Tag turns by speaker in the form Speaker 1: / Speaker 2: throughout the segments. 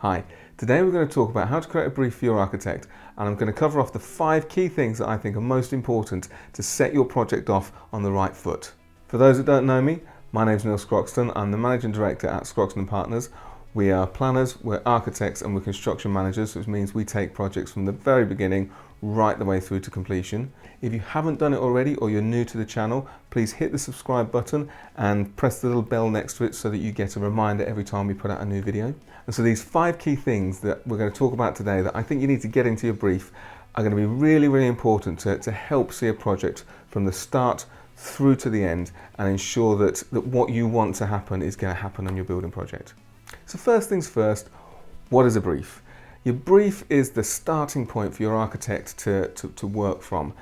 Speaker 1: Hi, today we're going to talk about how to create a brief for your architect, and I'm going to cover off the 5 key things that I think are most important to set your project off on the right foot. For those that don't know me, my name is Neil Scroxton. I'm the Managing Director at Scroxton & Partners. We are planners, we're architects and we're construction managers, which means we take projects from the very beginning right the way through to completion. If you haven't done it already or you're new to the channel, please hit the subscribe button and press the little bell next to it so that you get a reminder every time we put out a new video. And so these 5 key things that we're going to talk about today that I think you need to get into your brief are going to be really important to help see a project from the start through to the end and ensure that what you want to happen is going to happen on your building project. So first things first, what is a brief? Your brief is the starting point for your architect to work from.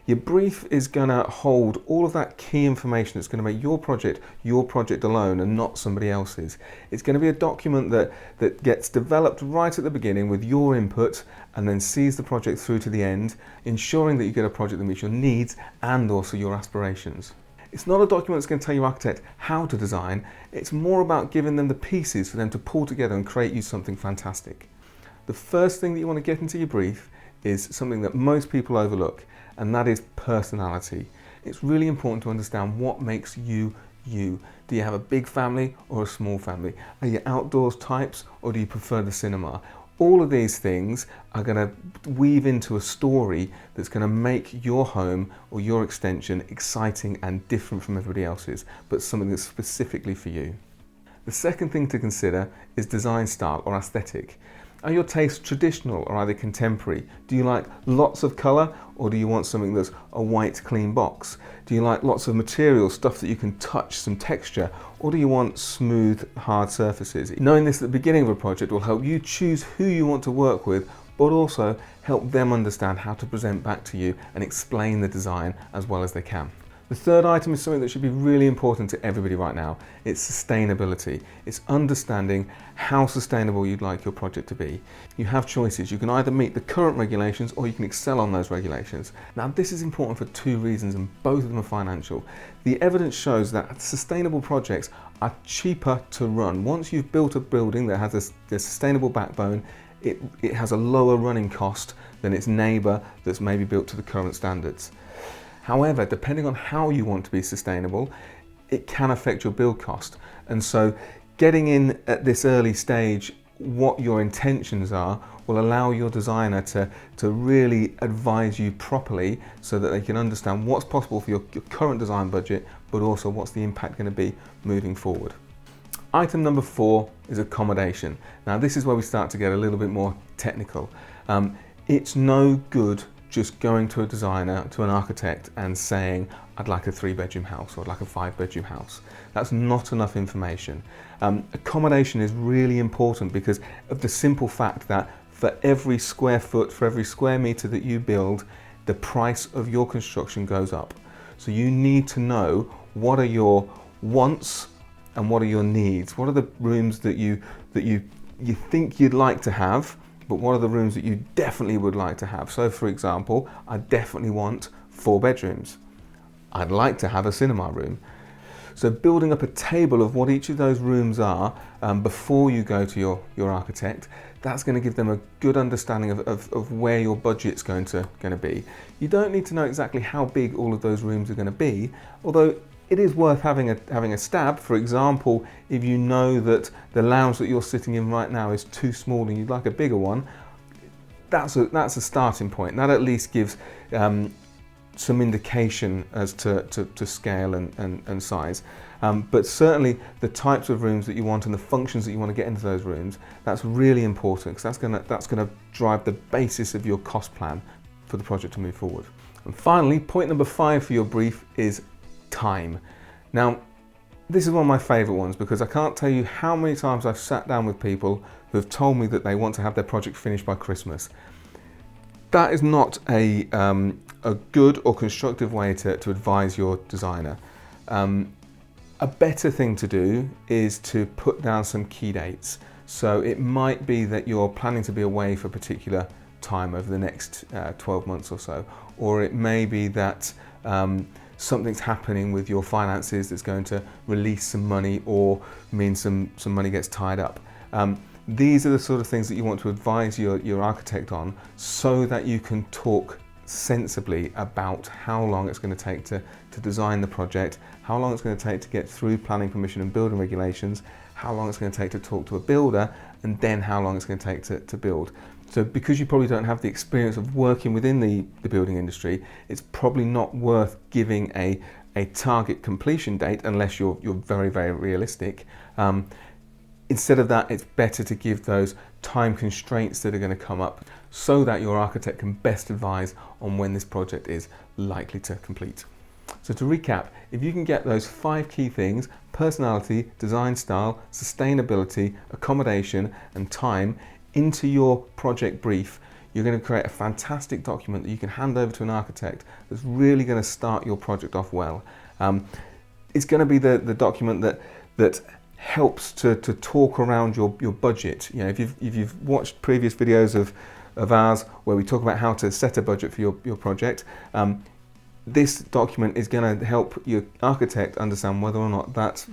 Speaker 1: Your brief is going to hold all of that key information that's going to make your project alone and not somebody else's. It's going to be a document that gets developed right at the beginning with your input and then sees the project through to the end, ensuring that you get a project that meets your needs and also your aspirations. It's not a document that's going to tell your architect how to design, it's more about giving them the pieces for them to pull together and create you something fantastic. The first thing that you want to get into your brief is something that most people overlook, and that is personality. It's really important to understand what makes you, you. Do you have a big family or a small family? Are you outdoors types or do you prefer the cinema? All of these things are going to weave into a story that's going to make your home or your extension exciting and different from everybody else's, but something that's specifically for you. The second thing to consider is design style or aesthetic. Are your tastes traditional or are they contemporary? Do you like lots of colour or do you want something that's a white clean box? Do you like lots of material, stuff that you can touch, some texture, or do you want smooth, hard surfaces? Knowing this at the beginning of a project will help you choose who you want to work with, but also help them understand how to present back to you and explain the design as well as they can. The third item is something that should be really important to everybody right now. It's sustainability. It's understanding how sustainable you'd like your project to be. You have choices. You can either meet the current regulations or you can excel on those regulations. Now, this is important for 2 reasons, and both of them are financial. The evidence shows that sustainable projects are cheaper to run. Once you've built a building that has a sustainable backbone, it has a lower running cost than its neighbour that's maybe built to the current standards. However, depending on how you want to be sustainable, it can affect your build cost. And so getting in at this early stage what your intentions are will allow your designer to really advise you properly so that they can understand what's possible for your current design budget, but also what's the impact going to be moving forward. Item number 4 is accommodation. Now this is where we start to get a little bit more technical. It's no good just going to a designer, to an architect and saying, I'd like a 3-bedroom house or I'd like a 5-bedroom house. That's not enough information. Accommodation is really important because of the simple fact that for every square foot, for every square meter that you build, the price of your construction goes up. So you need to know what are your wants and what are your needs. What are the rooms that you think you'd like to have, but what are the rooms that you definitely would like to have? So for example, I definitely want 4 bedrooms. I'd like to have a cinema room. So building up a table of what each of those rooms are before you go to your architect, that's going to give them a good understanding of where your budget's going to be. You don't need to know exactly how big all of those rooms are going to be, although it is worth having a stab. For example, if you know that the lounge that you're sitting in right now is too small and you'd like a bigger one, that's a starting point. That at least gives some indication as to scale and size. But certainly the types of rooms that you want and the functions that you want to get into those rooms, that's really important because that's going to drive the basis of your cost plan for the project to move forward. And finally, point number 5 for your brief is time. Now, this is one of my favourite ones because I can't tell you how many times I've sat down with people who have told me that they want to have their project finished by Christmas. That is not a good or constructive way to advise your designer. A better thing to do is to put down some key dates. So it might be that you're planning to be away for a particular time over the next 12 months or so, or it may be that something's happening with your finances that's going to release some money or mean some money gets tied up. These are the sort of things that you want to advise your architect on, so that you can talk sensibly about how long it's going to take to design the project, how long it's going to take to get through planning permission and building regulations, how long it's going to take to talk to a builder, and then how long it's going to take to build. So because you probably don't have the experience of working within the building industry, it's probably not worth giving a target completion date unless you're very, very realistic. Instead of that, it's better to give those time constraints that are going to come up, so that your architect can best advise on when this project is likely to complete. So to recap, if you can get those 5 key things: personality, design style, sustainability, accommodation, and time into your project brief, you're going to create a fantastic document that you can hand over to an architect that's really going to start your project off well. It's going to be the document that helps to talk around your budget. You know, if you've watched previous videos of ours where we talk about how to set a budget for your project, this document is going to help your architect understand whether or not that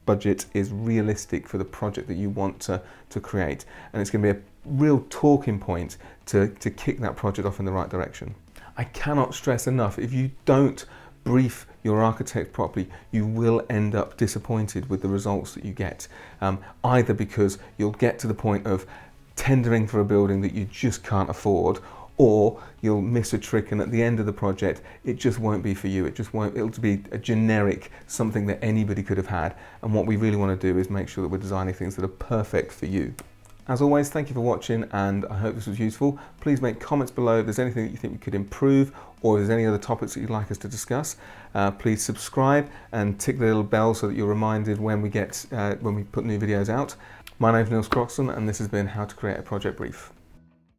Speaker 1: budget is realistic for the project that you want to create, and it's going to be a real talking point to kick that project off in the right direction. I cannot stress enough, if you don't brief your architect properly, you will end up disappointed with the results that you get, either because you'll get to the point of tendering for a building that you just can't afford, or you'll miss a trick and at the end of the project it just won't be for you. It'll be a generic something that anybody could have had, and what we really want to do is make sure that we're designing things that are perfect for you. As always, thank you for watching, and I hope this was useful. Please make comments below if there's anything that you think we could improve, or if there's any other topics that you'd like us to discuss. Please subscribe and tick the little bell so that you're reminded when we put new videos out. My name's Neil Scroxton, and this has been How to Create a Project Brief.